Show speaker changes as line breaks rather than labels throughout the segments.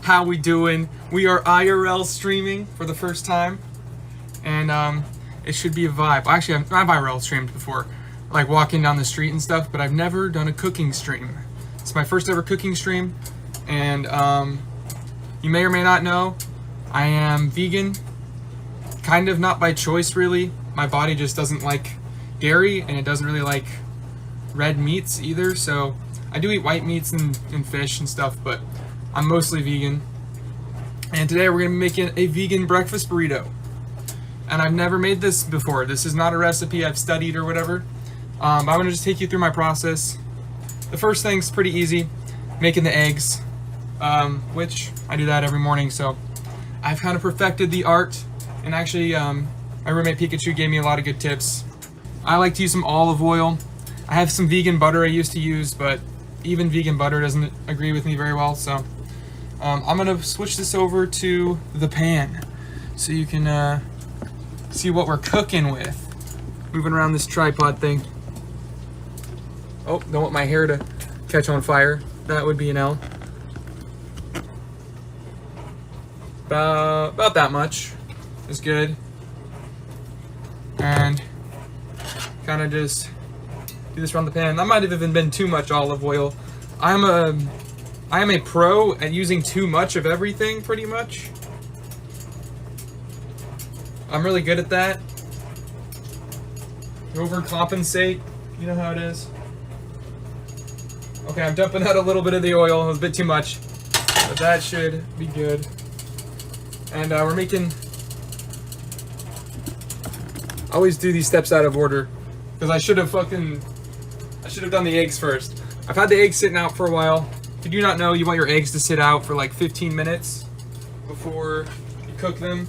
How we doing? We are IRL streaming for the first time, and it should be a vibe. Actually, I've IRL streamed before, like walking down the street and stuff, but I've never done a cooking stream. It's my first ever cooking stream, and you may or may not know, I am vegan. Kind of not by choice, really. My body just doesn't like dairy, and it doesn't really like red meats either, so I do eat white meats and fish and stuff, but I'm mostly vegan. And today we're gonna be making a vegan breakfast burrito. And I've never made this before. This is not a recipe I've studied or whatever. But I'm gonna just take you through my process. The first thing's pretty easy, making the eggs, which I do that every morning, so I've kind of perfected the art. And actually, my roommate Pikachu gave me a lot of good tips. I like to use some olive oil. I have some vegan butter I used to use, but even vegan butter doesn't agree with me very well, so I'm gonna switch this over to the pan so you can see what we're cooking with. Moving around this tripod thing. Oh, don't want my hair to catch on fire. That would be an L. About that much is good. And kind of just do this around the pan. That might have even been too much olive oil. I am a pro at using too much of everything, pretty much. I'm really good at that. Overcompensate, you know how it is. Okay, I'm dumping out a little bit of the oil. It was a bit too much, but that should be good. And we're making. I always do these steps out of order because I should have done the eggs first. I've had the eggs sitting out for a while. If you do not know, you want your eggs to sit out for like 15 minutes before you cook them.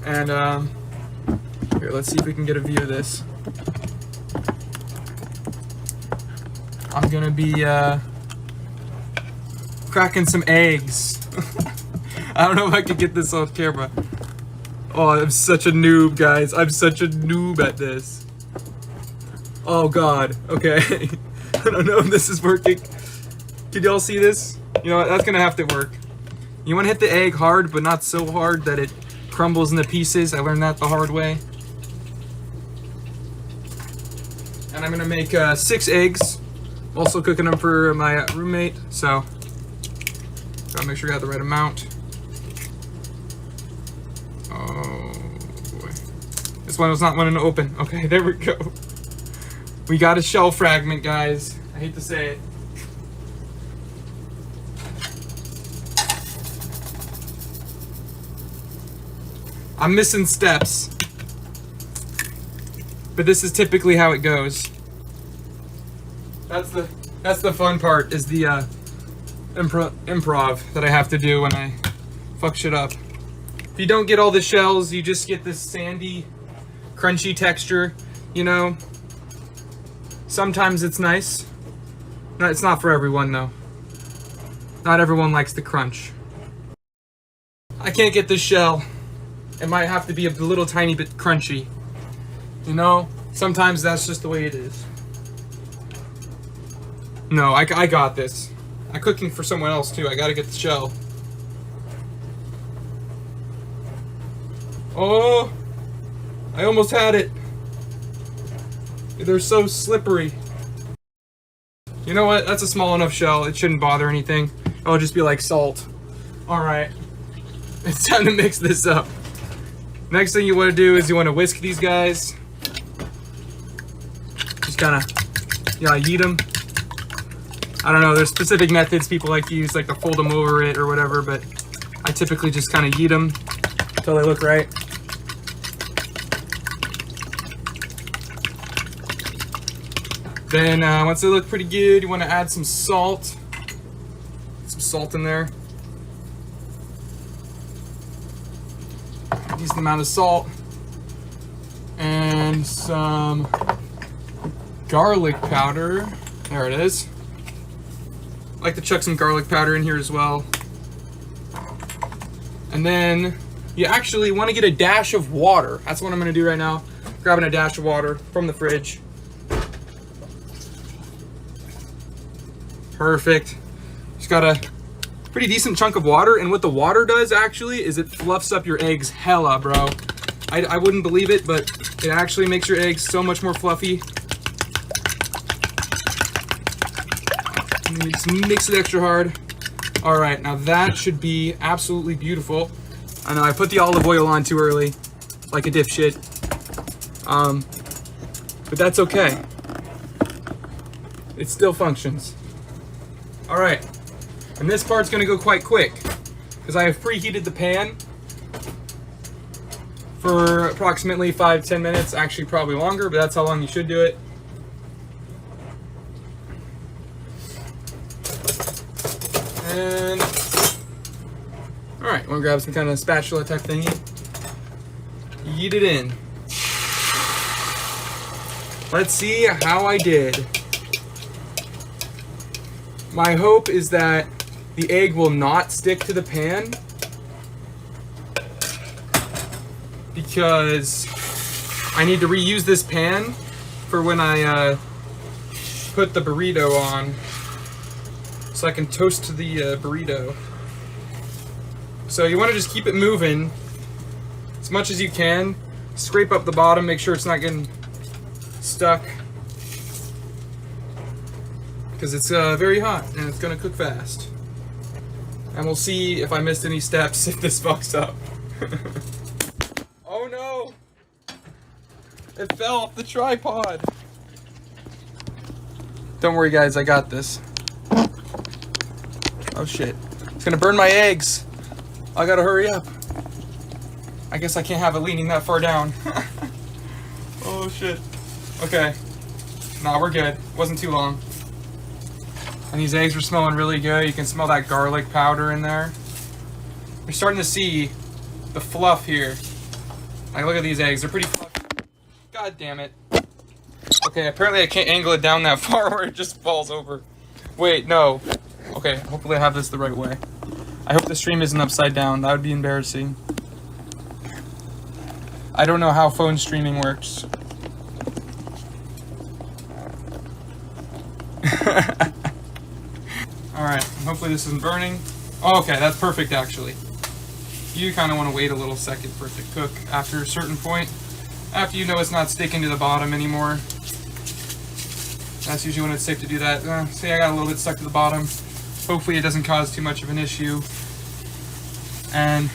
And here, let's see if we can get a view of this. I'm gonna be cracking some eggs. I don't know if I could get this off camera. Oh, I'm such a noob, guys. I'm such a noob at this. Oh God, okay. I don't know if this is working. Can y'all see this? You know what, that's gonna have to work. You wanna hit the egg hard, but not so hard that it crumbles into pieces. I learned that the hard way. And I'm gonna make 6 eggs. Also cooking them for my roommate, so gotta make sure I got the right amount. Oh boy. This one was not wanting to open. Okay, there we go. We got a shell fragment, guys. I hate to say it. I'm missing steps. But this is typically how it goes. That's the fun part, is the improv that I have to do when I fuck shit up. If you don't get all the shells, you just get this sandy, crunchy texture, you know. Sometimes it's nice. No, it's not for everyone though. Not everyone likes the crunch. I can't get this shell. It might have to be a little tiny bit crunchy. You know, sometimes that's just the way it is. No, I got this. I'm cooking for someone else too. I gotta get the shell. Oh, I almost had it. They're so slippery. You know what? That's a small enough shell. It shouldn't bother anything. It'll just be like salt. All right, it's time to mix this up. Next thing you want to do is you want to whisk these guys. Just kind of, yeet them. I don't know, there's specific methods people like to use, like to fold them over it or whatever, but I typically just kind of yeet them until they look right. Then once they look pretty good, you want to add some salt. Some salt in there. Decent amount of salt. And some garlic powder. There it is. I like to chuck some garlic powder in here as well. And then you actually want to get a dash of water. That's what I'm going to do right now. Grabbing a dash of water from the fridge. Perfect. Just gotta pretty decent chunk of water, and what the water does actually is it fluffs up your eggs hella, bro. I wouldn't believe it, but it actually makes your eggs so much more fluffy. Just mix it extra hard. All right, now that should be absolutely beautiful. I know I put the olive oil on too early, like a dipshit. But that's okay. It still functions. All right, and this part's gonna go quite quick because I have preheated the pan for approximately 5-10 minutes, actually probably longer, but that's how long you should do it. And all right, want to grab some kind of spatula type thingy, yeet it in. Let's see how I did. My hope is that the egg will not stick to the pan, because I need to reuse this pan for when I put the burrito on, so I can toast the burrito. So you want to just keep it moving as much as you can. Scrape up the bottom, make sure it's not getting stuck, because it's very hot and it's gonna cook fast. And we'll see if I missed any steps if this fucks up. Oh no! It fell off the tripod. Don't worry guys, I got this. Oh shit. It's gonna burn my eggs. I gotta hurry up. I guess I can't have it leaning that far down. Oh shit. Okay. Nah, we're good. Wasn't too long. And these eggs are smelling really good. You can smell that garlic powder in there. You're starting to see the fluff here. Like, look at these eggs. They're pretty fluffy. God damn it. Okay, apparently I can't angle it down that far where it just falls over. Wait, no. Okay, hopefully I have this the right way. I hope the stream isn't upside down. That would be embarrassing. I don't know how phone streaming works. Alright, hopefully this isn't burning. Oh, okay, that's perfect actually. You kind of want to wait a little second for it to cook after a certain point. After you know it's not sticking to the bottom anymore. That's usually when it's safe to do that. See, I got a little bit stuck to the bottom. Hopefully it doesn't cause too much of an issue. And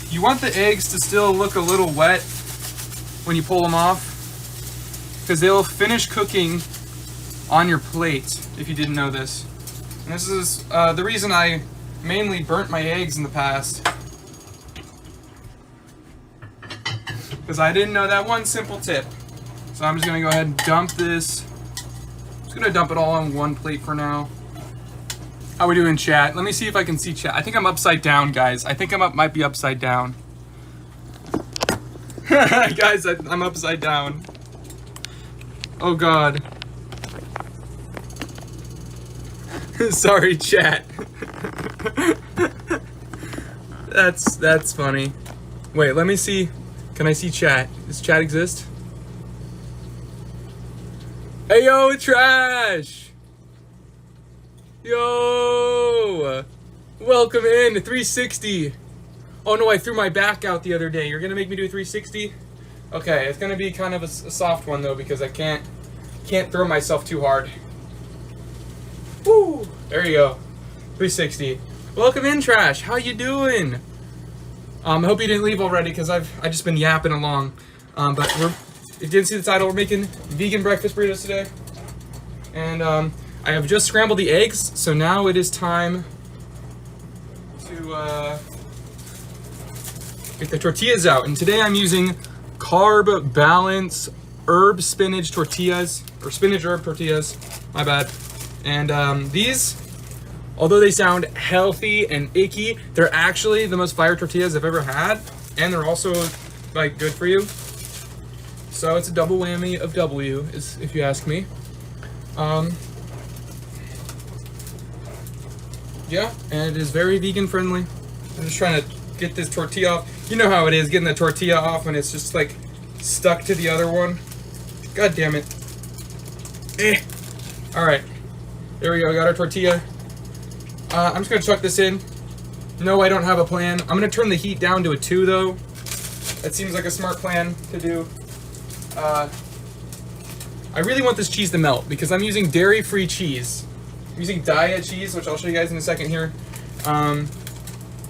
you want the eggs to still look a little wet when you pull them off, because they'll finish cooking on your plate, if you didn't know this. And this is the reason I mainly burnt my eggs in the past, because I didn't know that one simple tip. So I'm just gonna go ahead and dump this. I'm just gonna dump it all on one plate for now. How we doing, chat? Let me see if I can see chat. I think I'm upside down, guys. I think might be upside down. Guys, I'm upside down. Oh God. Sorry, chat. That's funny. Wait, let me see. Can I see chat? Does chat exist? Hey yo, Trash! Yo! Welcome in to 360. Oh no, I threw my back out the other day. You're gonna make me do a 360? Okay, it's gonna be kind of a soft one though, because I can't throw myself too hard. Woo! There you go. 360. Welcome in, Trash. How you doing? I hope you didn't leave already, because I've just been yapping along. But if you didn't see the title, we're making vegan breakfast burritos today. And I have just scrambled the eggs, so now it is time to get the tortillas out. And today I'm using Carb Balance herb spinach tortillas, or spinach herb tortillas, my bad. And these, although they sound healthy and icky, they're actually the most fire tortillas I've ever had, and they're also like good for you. So it's a double whammy of W, if you ask me. Yeah, and it is very vegan friendly. I'm just trying to get this tortilla off. You know how it is, getting the tortilla off when it's just like stuck to the other one. God damn it. All right, there we go, got our tortilla. I'm just gonna chuck this in. No, I don't have a plan. I'm gonna turn the heat down to a 2 though. That seems like a smart plan to do. I really want this cheese to melt because I'm using dairy-free cheese. I'm using diet cheese, which I'll show you guys in a second here.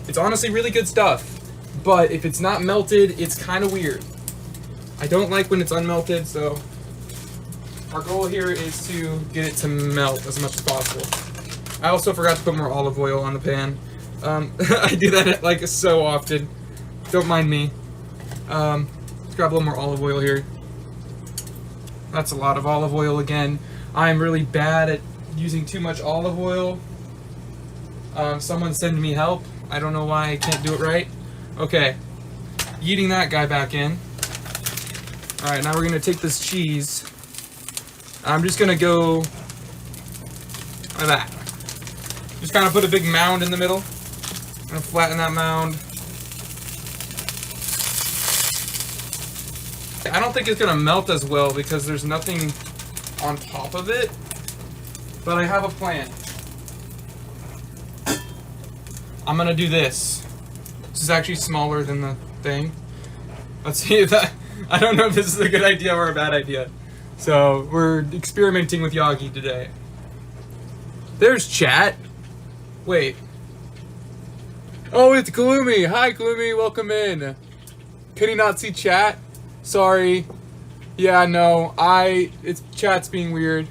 It's honestly really good stuff, but if it's not melted, it's kind of weird. I don't like when it's unmelted, so our goal here is to get it to melt as much as possible. I also forgot to put more olive oil on the pan. I do that like so often. Don't mind me. Let's grab a little more olive oil here. That's a lot of olive oil again. I'm really bad at using too much olive oil. Someone send me help. I don't know why I can't do it right. Okay, eating that guy back in. All right, now we're gonna take this cheese. I'm just gonna go like that. Just kind of put a big mound in the middle. I'm gonna flatten that mound. I don't think it's gonna melt as well because there's nothing on top of it, but I have a plan. I'm gonna do this. This is actually smaller than the thing. Let's see if that, I don't know if this is a good idea or a bad idea. So we're experimenting with Yagi today. There's chat. Wait. Oh, it's Gloomy. Hi, Gloomy. Welcome in. Can you not see chat? Sorry. Yeah, no. It's chat's being weird.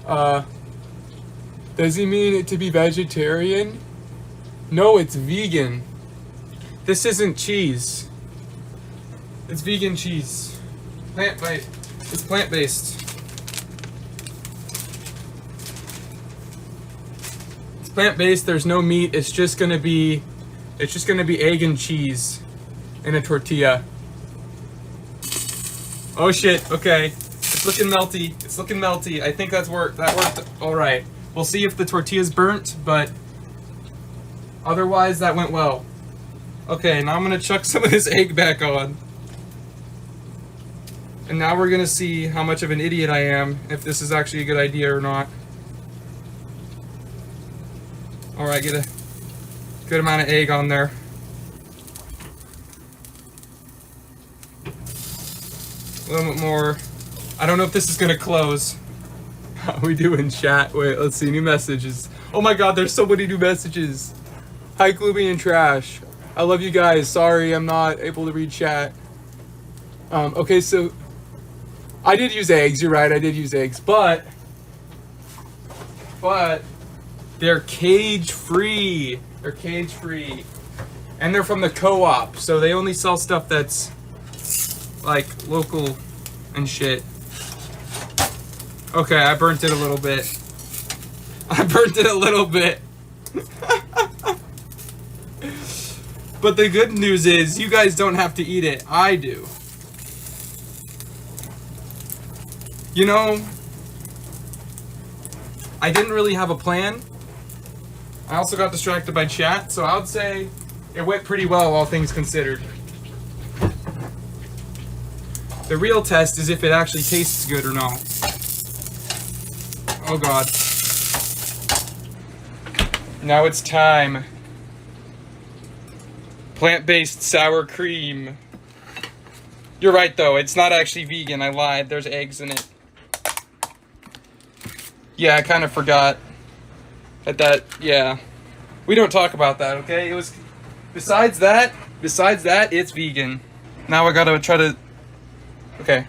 Does he mean it to be vegetarian? No, it's vegan. This isn't cheese. It's vegan cheese. It's plant-based. It's plant-based. There's no meat. It's just gonna be egg and cheese in a tortilla. Oh shit. Okay. It's looking melty. It's looking melty. I think that worked all right. We'll see if the tortilla's burnt, but otherwise that went well. Okay, now I'm gonna chuck some of this egg back on. And now we're gonna see how much of an idiot I am, if this is actually a good idea or not. Alright, get a good amount of egg on there. A little bit more. I don't know if this is gonna close. How we doing, chat? Wait, let's see, new messages. Oh my god, there's so many new messages. Hi, Gloomy and Trash. I love you guys. Sorry, I'm not able to read chat. Okay, so I did use eggs. You're right, I did use eggs, but they're cage-free. They're cage-free, and they're from the co-op, so they only sell stuff that's like local and shit. Okay, I burnt it a little bit. I burnt it a little bit. But the good news is, you guys don't have to eat it. I do. You know, I didn't really have a plan. I also got distracted by chat, so I would say it went pretty well, all things considered. The real test is if it actually tastes good or not. Oh god. Now it's time. Plant-based sour cream. You're right though, it's not actually vegan, I lied, there's eggs in it. Yeah, I kind of forgot yeah. We don't talk about that, okay? It was, besides that, it's vegan. Now I gotta try to, okay,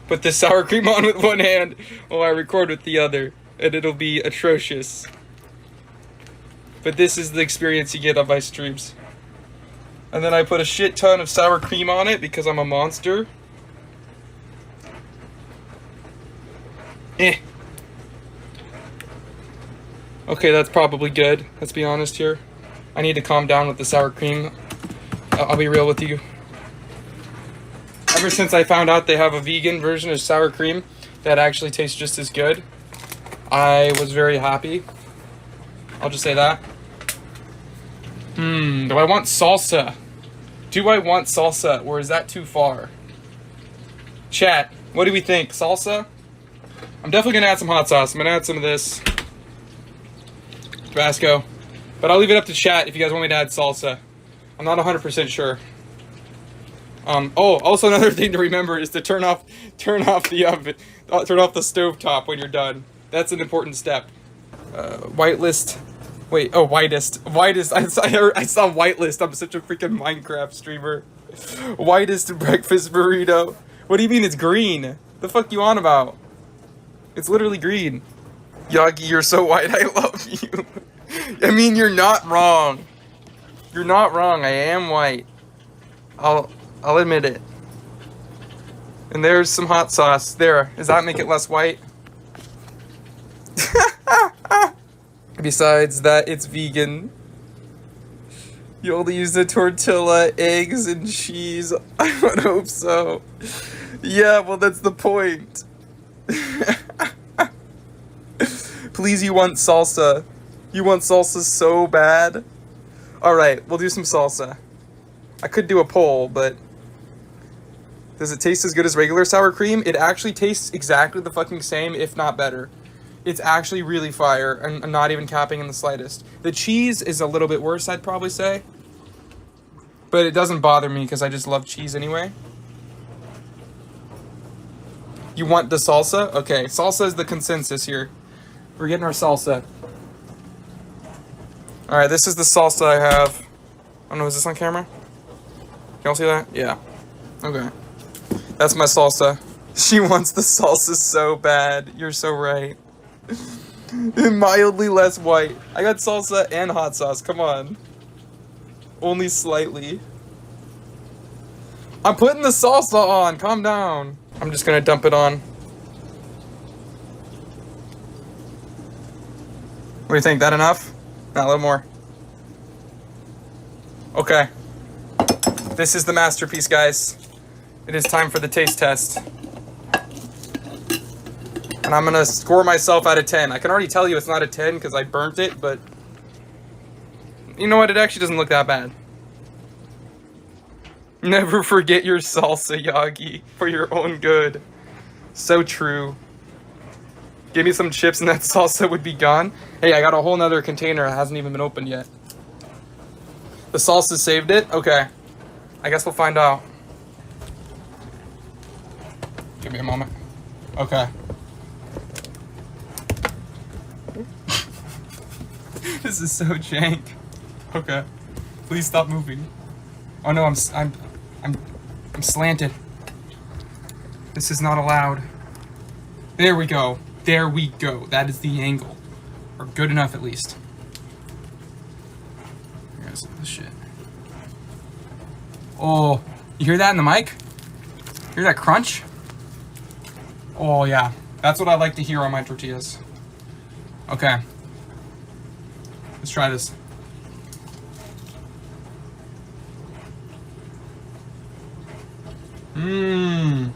put this sour cream on with one hand while I record with the other, and it'll be atrocious. But this is the experience you get on my streams. And then I put a shit ton of sour cream on it because I'm a monster. Okay, that's probably good. Let's be honest here. I need to calm down with the sour cream. I'll be real with you. Ever since I found out they have a vegan version of sour cream that actually tastes just as good, I was very happy. I'll just say that. Do I want salsa? Do I want salsa, or is that too far? Chat, what do we think? Salsa? I'm definitely gonna add some hot sauce. I'm gonna add some of this Tabasco. But I'll leave it up to chat if you guys want me to add salsa. I'm not 100% sure. Also another thing to remember is to turn off the oven, turn off the stove top when you're done. That's an important step. Whitelist. Wait, oh, whitest. I saw whitelist. I'm such a freaking Minecraft streamer. Whitest breakfast burrito. What do you mean it's green? The fuck you on about? It's literally green. Yagi, you're so white. I love you. I mean, you're not wrong. You're not wrong. I am white. I'll admit it. And there's some hot sauce. There. Does that make it less white? Besides that, it's vegan. You only use the tortilla, eggs, and cheese. I would hope so. Yeah, well, that's the point. Please, you want salsa. You want salsa so bad. Alright, we'll do some salsa. I could do a poll, but... Does it taste as good as regular sour cream? It actually tastes exactly the fucking same, if not better. It's actually really fire, and I'm not even capping in the slightest. The cheese is a little bit worse, I'd probably say. But it doesn't bother me, because I just love cheese anyway. You want the salsa? Okay, salsa is the consensus here. We're getting our salsa. Alright, this is the salsa I have. I don't know, is this on camera? Y'all see that? Yeah. Okay. That's my salsa. She wants the salsa so bad. You're so right. Mildly less white. I got salsa and hot sauce. Come on. Only slightly. I'm putting the salsa on. Calm down. I'm just gonna dump it on. What do you think? That enough? Not a little more. Okay. This is the masterpiece, guys. It is time for the taste test. And I'm gonna score myself out of 10. I can already tell you it's not a 10 because I burnt it, but... You know what? It actually doesn't look that bad. Never forget your salsa, Yagi, for your own good. So true. Give me some chips and that salsa would be gone. Hey, I got a whole nother container that hasn't even been opened yet. The salsa saved it? Okay. I guess we'll find out. Give me a moment. Okay. This is so jank. Okay. Please stop moving. Oh no, I'm slanted. This is not allowed. There we go. There we go. That is the angle. Or good enough at least. Here's the shit. Oh, you hear that in the mic? Hear that crunch? Oh yeah, that's what I like to hear on my tortillas. Okay. Let's try this. Mmm.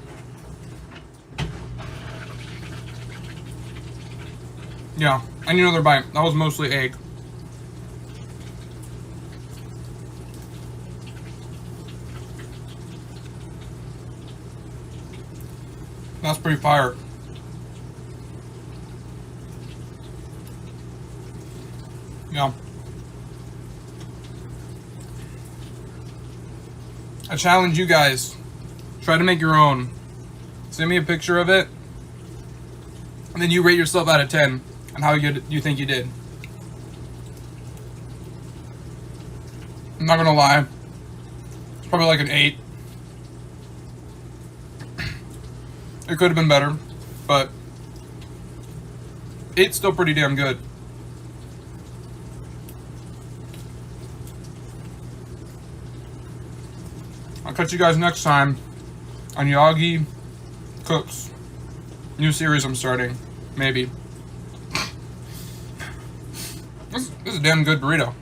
Yeah, I need another bite. That was mostly egg. That's pretty fire. Yeah. I challenge you guys. Try to make your own. Send me a picture of it. And then you rate yourself out of 10 on how you think you did. I'm not gonna lie. It's probably like an 8. It could have been better, but 8's still pretty damn good. I'll catch you guys next time on Yagi Cooks. New series I'm starting. Maybe. This is a damn good burrito.